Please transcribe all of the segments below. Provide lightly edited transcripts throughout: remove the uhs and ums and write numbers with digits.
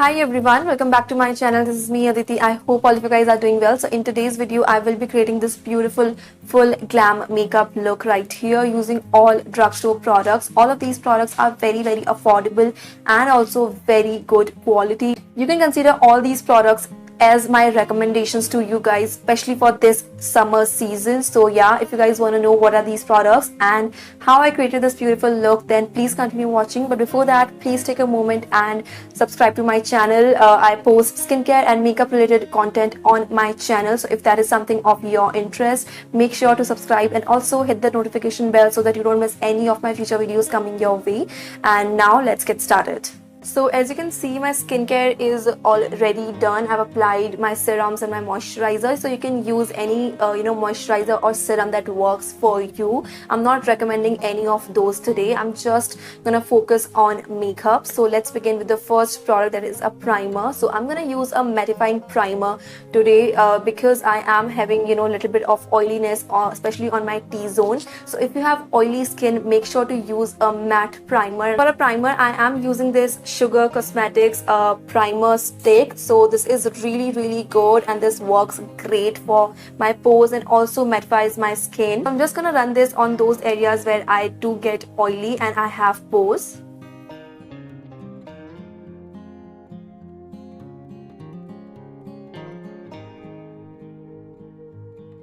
Hi everyone, welcome back to my channel. This is me Aditi. I hope all of you guys are doing well. So in today's video I will be creating this beautiful full glam makeup look right here using all drugstore products. All of these products are very affordable and also very good quality. You can consider all these products as my recommendations to you guys, especially for this summer season. So yeah, if you guys want to know what are these products and how I created this beautiful look, then please continue watching. But before that, please take a moment and subscribe to my channel. I post skincare and makeup related content on my channel, so if that is something of your interest, make sure to subscribe and also hit the notification bell so that you don't miss any of my future videos coming your way. And now let's get started. So as you can see, my skincare is already done. I've applied my serums and my moisturizer, so you can use any moisturizer or serum that works for you. I'm not recommending any of those today. I'm just gonna focus on makeup. So let's begin with the first product, that is a primer. So I'm gonna use a mattifying primer today because I am having a little bit of oiliness, especially on my T-zone. So if you have oily skin, make sure to use a matte primer. For a primer, I am using this Sugar Cosmetics primer stick. So this is really good and this works great for my pores and also mattifies my skin. I'm just gonna run this on those areas where I do get oily and I have pores.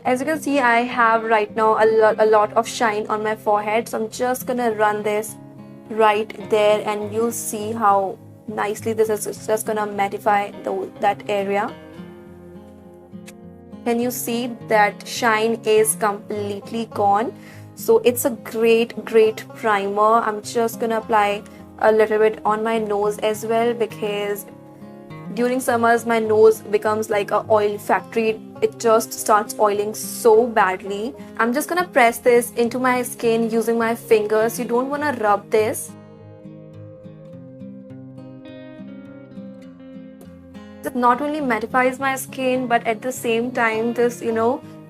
As you can see, I have right now a lot of shine on my forehead, so I'm just gonna run this right there and you'll see how nicely this is just gonna mattify that area. Can you see that shine is completely gone? So it's a great primer. I'm just gonna apply a little bit on my nose as well, because during summers my nose becomes like a oil factory. It just starts oiling so badly. I'm just gonna press this into my skin using my fingers. You don't wanna rub this. It not only mattifies my skin, but at the same time this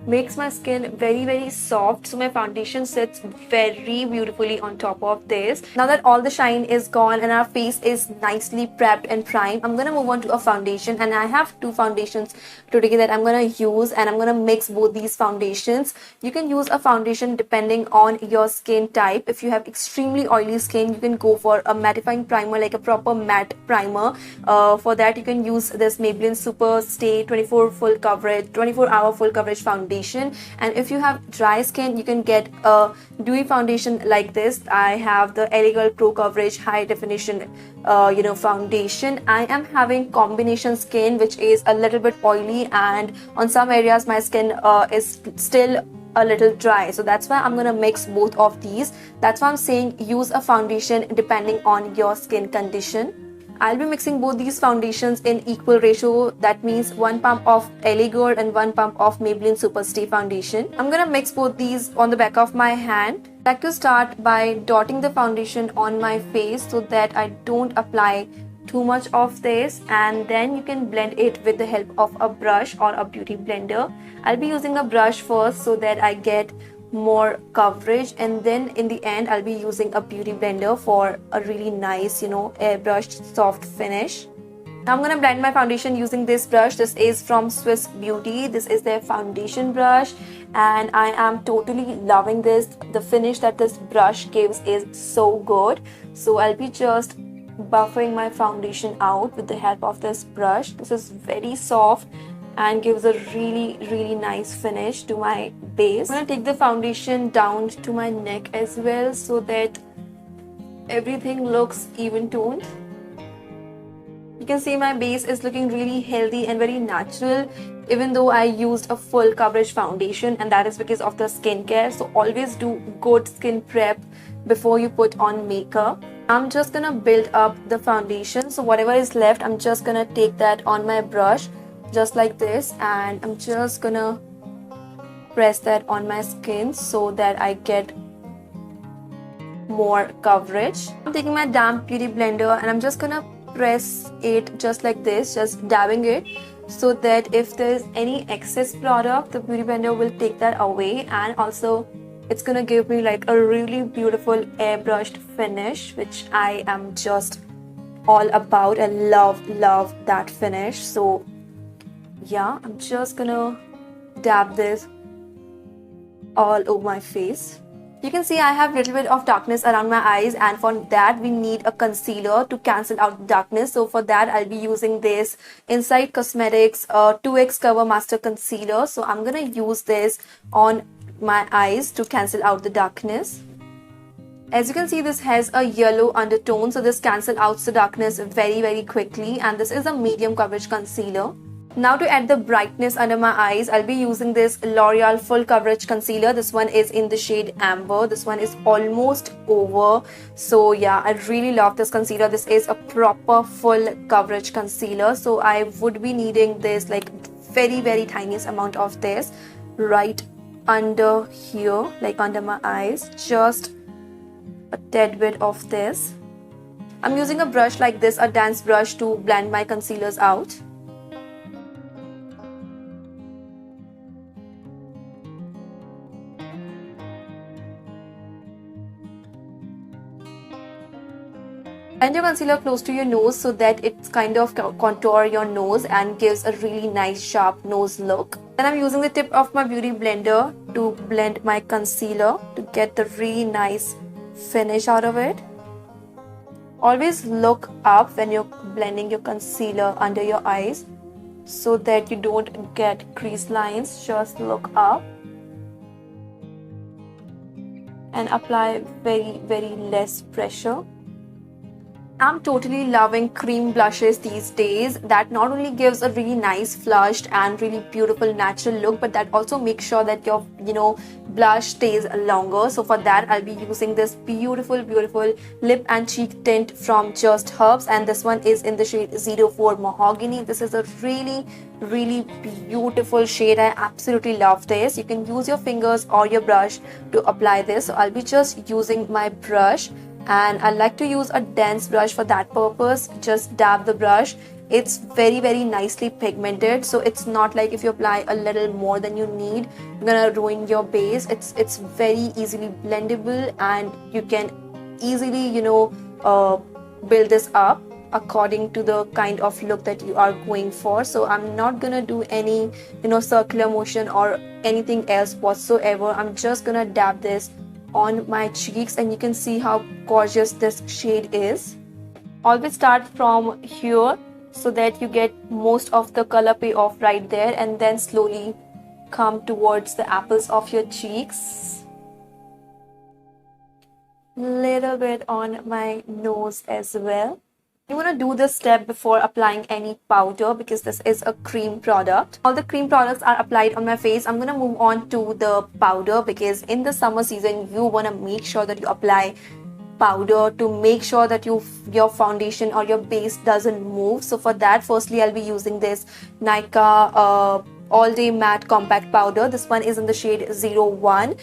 makes my skin very soft, so my foundation sits very beautifully on top of this. Now that all the shine is gone and our face is nicely prepped and primed, I'm gonna move on to a foundation, and I have two foundations today that I'm gonna use, and I'm gonna mix both these foundations. You can use a foundation depending on your skin type. If you have extremely oily skin, you can go for a mattifying primer, like a proper matte primer. For that you can use this Maybelline Super Stay 24 hour full coverage foundation. And if you have dry skin, you can get a dewy foundation like this. I have the LA Girl Pro Coverage High Definition foundation. I am having combination skin, which is a little bit oily, and on some areas my skin is still a little dry, so that's why I'm gonna mix both of these. That's why I'm saying use a foundation depending on your skin condition. I'll be mixing both these foundations in equal ratio. That means 1 pump of LA Girl and 1 pump of Maybelline Super Stay foundation. I'm gonna mix both these on the back of my hand. I like to start by dotting the foundation on my face so that I don't apply too much of this, and then you can blend it with the help of a brush or a beauty blender. I'll be using a brush first so that I get more coverage, and then in the end I'll be using a beauty blender for a really nice airbrushed soft finish. Now I'm gonna blend my foundation using this brush. This is from Swiss Beauty. This is their foundation brush and I am totally loving this. The finish that this brush gives is so good. So I'll be just buffering my foundation out with the help of this brush. This is very soft and gives a really nice finish to my base. I'm gonna take the foundation down to my neck as well so that everything looks even toned. You can see my base is looking really healthy and very natural, even though I used a full coverage foundation, and that is because of the skincare. So always do good skin prep before you put on makeup. I'm just gonna build up the foundation. So whatever is left, I'm just gonna take that on my brush just like this, and I'm just gonna press that on my skin so that I get more coverage. I'm taking my damp beauty blender and I'm just gonna press it just like this, just dabbing it, so that if there's any excess product, the beauty blender will take that away, and also it's gonna give me like a really beautiful airbrushed finish, which I am just all about. I love that finish. So yeah, I'm just gonna dab this all over my face. You can see I have a little bit of darkness around my eyes, and for that we need a concealer to cancel out the darkness. So for that I'll be using this Inside Cosmetics 2x Cover Master Concealer. So I'm gonna use this on my eyes to cancel out the darkness. As you can see, this has a yellow undertone, so this cancels out the darkness very quickly, and this is a medium coverage concealer. Now to add the brightness under my eyes, I'll be using this L'Oreal Full Coverage Concealer. This one is in the shade Amber. This one is almost over. So yeah, I really love this concealer. This is a proper full coverage concealer. So I would be needing this like very tiniest amount of this right under here, like under my eyes. Just a tad bit of this. I'm using a brush like this, a dance brush, to blend my concealers out. Blend your concealer close to your nose so that it's kind of contour your nose and gives a really nice sharp nose look. Then I'm using the tip of my beauty blender to blend my concealer to get the really nice finish out of it. Always look up when you're blending your concealer under your eyes so that you don't get crease lines. Just look up and apply very less pressure. I'm totally loving cream blushes these days. That not only gives a really nice flushed and really beautiful natural look, but that also makes sure that your blush stays longer. So for that I'll be using this beautiful lip and cheek tint from Just Herbs, and this one is in the shade 04 Mohogany. This is a really beautiful shade. I absolutely love this. You can use your fingers or your brush to apply this. So I'll be just using my brush, and I like to use a dense brush for that purpose. Just dab the brush. It's very nicely pigmented, so it's not like if you apply a little more than you need, you're gonna ruin your base. It's very easily blendable, and you can easily build this up according to the kind of look that you are going for. So I'm not gonna do any circular motion or anything else whatsoever. I'm just gonna dab this on my cheeks, and you can see how gorgeous this shade is. Always start from here so that you get most of the color payoff right there, and then slowly come towards the apples of your cheeks. Little bit on my nose as well. You want to do this step before applying any powder because this is a cream product. All the cream products are applied on my face. I'm going to move on to the powder because in the summer season, you want to make sure that you apply powder to make sure that your foundation or your base doesn't move. So for that, firstly, I'll be using this Nykaa All Day Matte Compact Powder. This one is in the shade 01.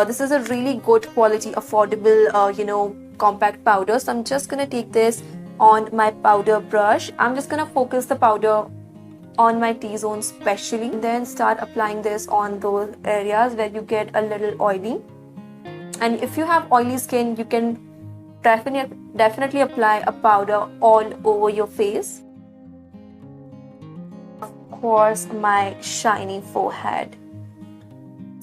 This is a really good quality, affordable, compact powder. So I'm just going to take this on my powder brush. I'm just gonna focus the powder on my T-zone especially, then start applying this on those areas where you get a little oily. And if you have oily skin, you can definitely apply a powder all over your face. Of course, my shiny forehead.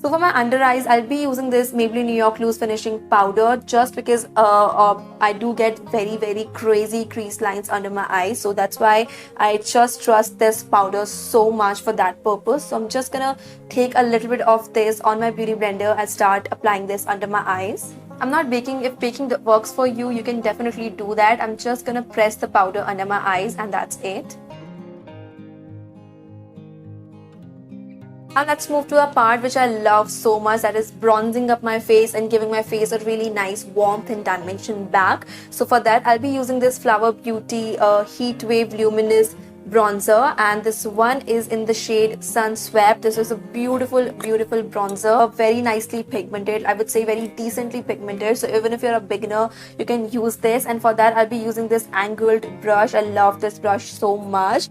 So for my under eyes, I'll be using this Maybelline New York Loose Finishing Powder just because I do get very crazy crease lines under my eyes. So that's why I just trust this powder so much for that purpose. So I'm just gonna take a little bit of this on my beauty blender and start applying this under my eyes. I'm not baking. If baking works for you, you can definitely do that. I'm just gonna press the powder under my eyes and that's it. And let's move to a part which I love so much, that is bronzing up my face and giving my face a really nice warmth and dimension back. So for that, I'll be using this Flower Beauty Heat Wave Luminous Bronzer, and this one is in the shade Sun Swept. This is a beautiful bronzer, very nicely pigmented. I would say very decently pigmented. So even if you're a beginner, you can use this. And for that, I'll be using this angled brush. I love this brush so much.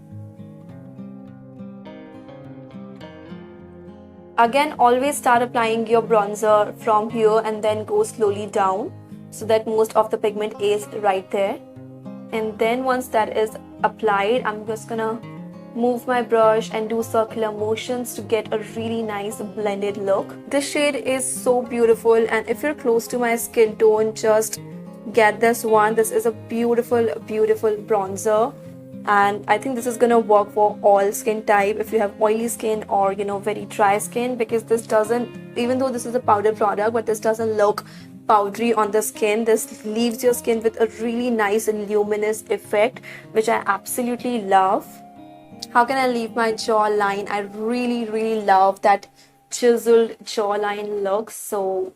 Again, always start applying your bronzer from here and then go slowly down so that most of the pigment is right there. And then once that is applied, I'm just gonna move my brush and do circular motions to get a really nice blended look. This shade is so beautiful, and if you're close to my skin tone, just get this one. This is a beautiful bronzer, and I think this is gonna work for all skin type, if you have oily skin or very dry skin, because this doesn't, even though this is a powder product, but this doesn't look powdery on the skin. This leaves your skin with a really nice and luminous effect, which I absolutely love. How can I leave my jawline? I really love that chiseled jawline look. So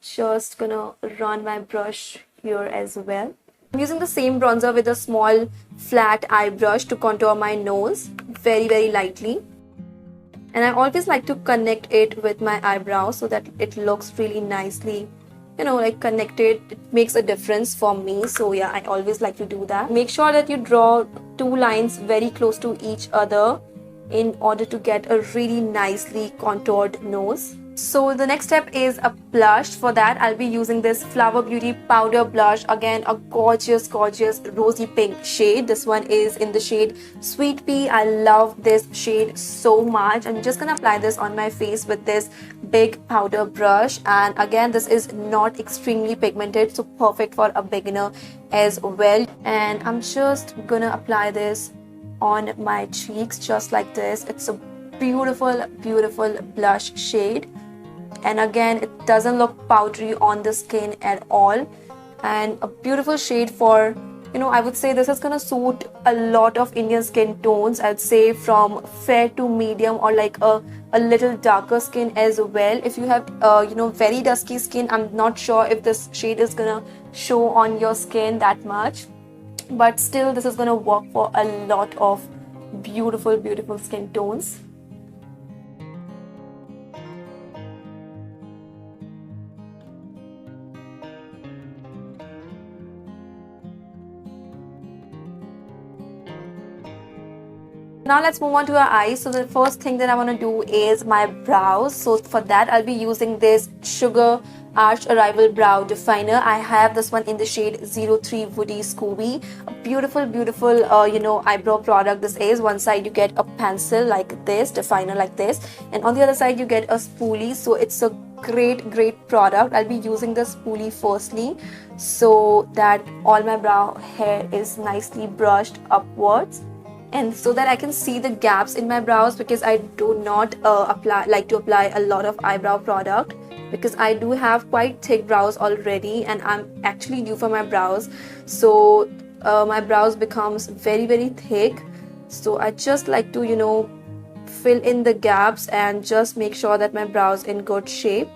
just gonna run my brush here as well. I'm using the same bronzer with a small flat eye brush to contour my nose very lightly. And I always like to connect it with my eyebrow so that it looks really nicely, like connected. It makes a difference for me. So yeah, I always like to do that. Make sure that you draw two lines very close to each other in order to get a really nicely contoured nose. So the next step is a blush. For that, I'll be using this Flower Beauty powder blush. Again, a gorgeous rosy pink shade. This one is in the shade Sweet Pea. I love this shade so much. I'm just gonna apply this on my face with this big powder brush. And again, this is not extremely pigmented, so perfect for a beginner as well. And I'm just gonna apply this on my cheeks just like this. It's a beautiful blush shade, and again, it doesn't look powdery on the skin at all, and a beautiful shade for, I would say this is gonna suit a lot of Indian skin tones. I'd say from fair to medium, or like a little darker skin as well. If you have very dusky skin, I'm not sure if this shade is gonna show on your skin that much, but still this is gonna work for a lot of beautiful skin tones. Now let's move on to our eyes. So the first thing that I want to do is my brows. So for that, I'll be using this Sugar Arch Arrival Brow Definer. I have this one in the shade 03 Woody Scooby. A beautiful eyebrow product this is. One side you get a pencil like this, definer like this, and on the other side you get a spoolie. So it's a great product. I'll be using the spoolie firstly so that all my brow hair is nicely brushed upwards, and so that I can see the gaps in my brows, because I do not like to apply a lot of eyebrow product, because I do have quite thick brows already and I'm actually due for my brows. So my brows becomes very thick, so I just like to fill in the gaps and just make sure that my brows in good shape.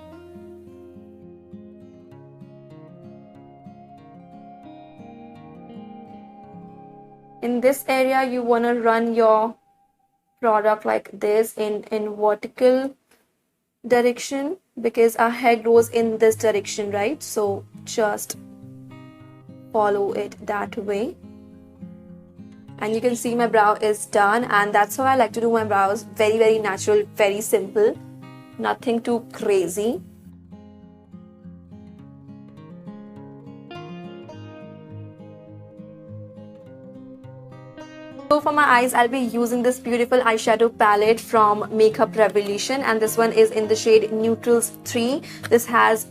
In this area, you want to run your product like this in vertical direction, because our hair grows in this direction, right? So just follow it that way. And you can see my brow is done, and that's how I like to do my brows. Very natural, very simple, nothing too crazy. So for my eyes, I'll be using this beautiful eyeshadow palette from Makeup Revolution, and this one is in the shade Neutrals 3. This has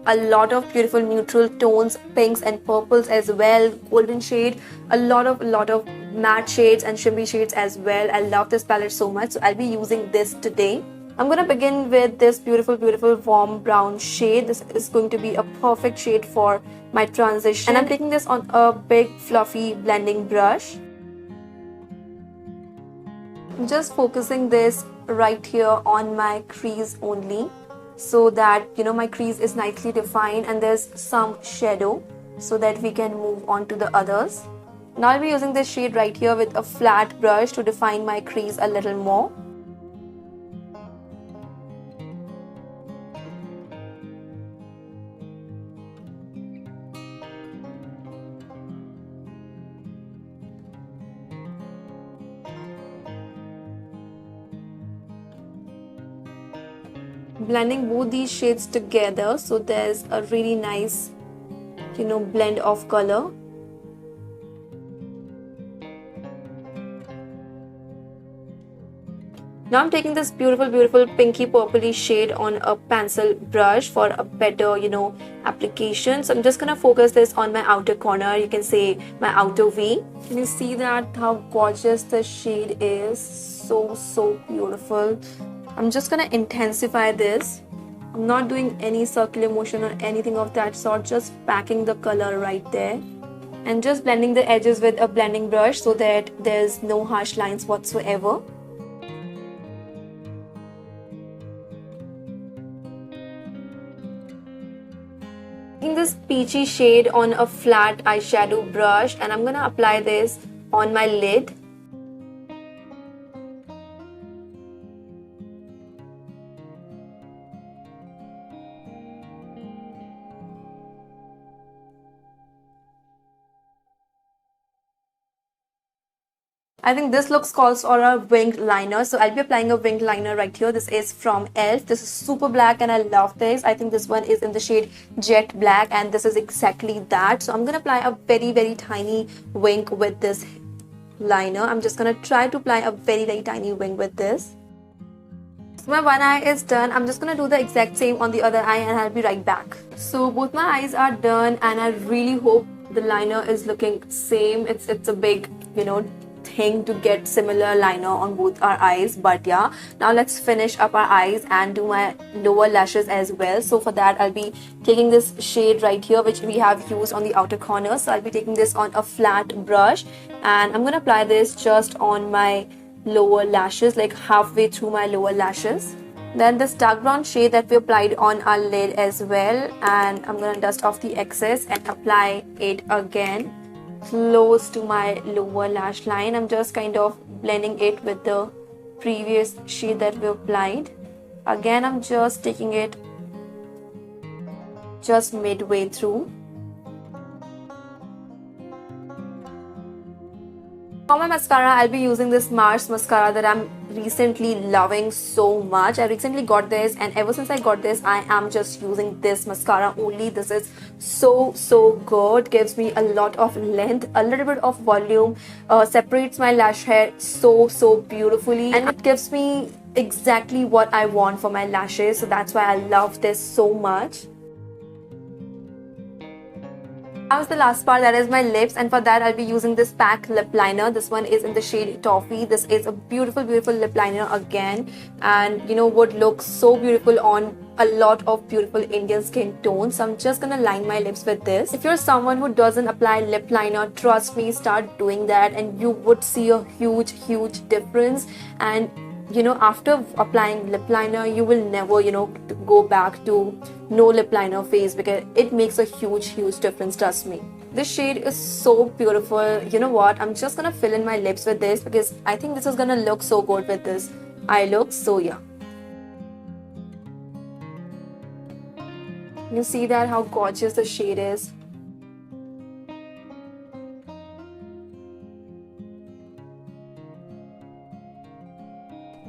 a lot of beautiful neutral tones, pinks and purples as well, golden shade, a lot of matte shades and shimmery shades as well. I love this palette so much, so I'll be using this today. I'm gonna begin with this beautiful warm brown shade. This is going to be a perfect shade for my transition, and I'm taking this on a big fluffy blending brush. I'm just focusing this right here on my crease only, so that my crease is nicely defined and there's some shadow, so that we can move on to the others. Now I'll be using this shade right here with a flat brush to define my crease a little more. Blending both these shades together, so there's a really nice blend of color. Now I'm taking this beautiful pinky purpley shade on a pencil brush for a better, application. So I'm just gonna focus this on my outer corner. You can say my outer V. Can you see that how gorgeous the shade is? So beautiful. I'm just gonna intensify this. I'm not doing any circular motion or anything of that sort, just packing the color right there and just blending the edges with a blending brush so that there's no harsh lines whatsoever. Taking this peachy shade on a flat eyeshadow brush, and I'm gonna apply this on my lid. I think this looks calls for a winged liner, so I'll be applying a winged liner right here. This is from ELF. This is super black and I love this. I think this one is in the shade Jet Black and this is exactly that. So I'm going to apply a very tiny wing with this liner. I'm just going to try to apply a very tiny wing with this. So my one eye is done. I'm just going to do the exact same on the other eye and I'll be right back. So both my eyes are done and I really hope the liner is looking same. It's a big, thing to get similar liner on both our eyes, but yeah, now let's finish up our eyes and do my lower lashes as well. So for that I'll be taking this shade right here which we have used on the outer corner. So I'll be taking this on a flat brush and I'm gonna apply this just on my lower lashes, like halfway through my lower lashes. Then this dark brown shade that we applied on our lid as well, and I'm gonna dust off the excess and apply it again close to my lower lash line. I'm just kind of blending it with the previous shade that we applied. Again, I'm just taking it just midway through. For my mascara, I'll be using this Mars mascara that I'm recently loving so much. I recently got this and ever since I got this, I am just using this mascara only. This is so good. Gives me a lot of length, a little bit of volume, separates my lash hair so beautifully, and it gives me exactly what I want for my lashes. So that's why I love this so much. Now is the last part, that is my lips, and for that I'll be using this PAC lip liner. This one is in the shade Toffee. This is a beautiful lip liner again, and would look so beautiful on a lot of beautiful Indian skin tones. So I'm just gonna line my lips with this. If you're someone who doesn't apply lip liner, trust me, start doing that and you would see a huge difference. And after applying lip liner, you will never go back to no lip liner phase, because it makes a huge difference, trust me. This shade is so beautiful. You know what, I'm just gonna fill in my lips with this because I think this is gonna look so good with this eye look. So yeah, you see that how gorgeous the shade is.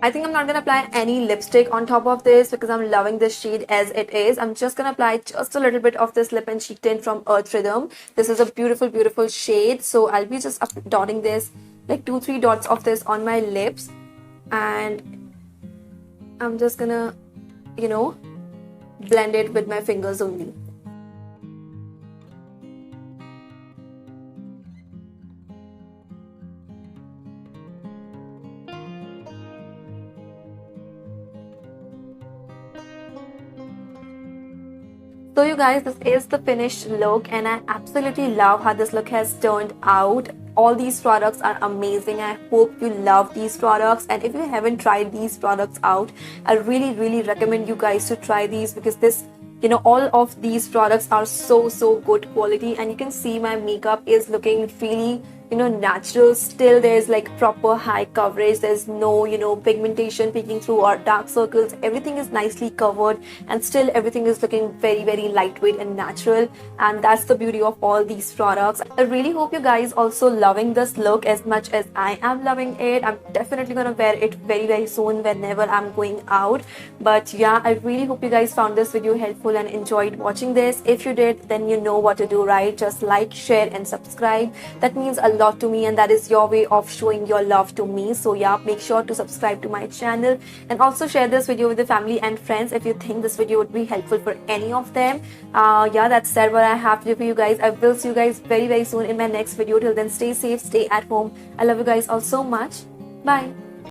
I think I'm not going to apply any lipstick on top of this because I'm loving this shade as it is. I'm just going to apply just a little bit of this lip and cheek tint from Earth Rhythm. This is a beautiful shade. So I'll be just dotting this, like 2-3 dots of this on my lips. And I'm just going to, blend it with my fingers only. So you guys, this is the finished look and I absolutely love how this look has turned out. All these products are amazing. I hope you love these products, and if you haven't tried these products out, I really recommend you guys to try these, because this all of these products are so good quality, and you can see my makeup is looking really natural. Still there's like proper high coverage. There's no pigmentation peeking through or dark circles. Everything is nicely covered and still everything is looking very lightweight and natural, and that's the beauty of all these products. I really hope you guys also loving this look as much as I am loving it. I'm definitely gonna wear it very soon whenever I'm going out. But yeah, I really hope you guys found this video helpful and enjoyed watching this. If you did, then you know what to do, right? Just like, share and subscribe. That means a lot lot to me, and that is your way of showing your love to me. So yeah, make sure to subscribe to my channel and also share this video with your family and friends if you think this video would be helpful for any of them. Yeah, that's what I have to do for you guys. I will see you guys very soon in my next video. Till then, stay safe, stay at home. I love you guys all so much. Bye.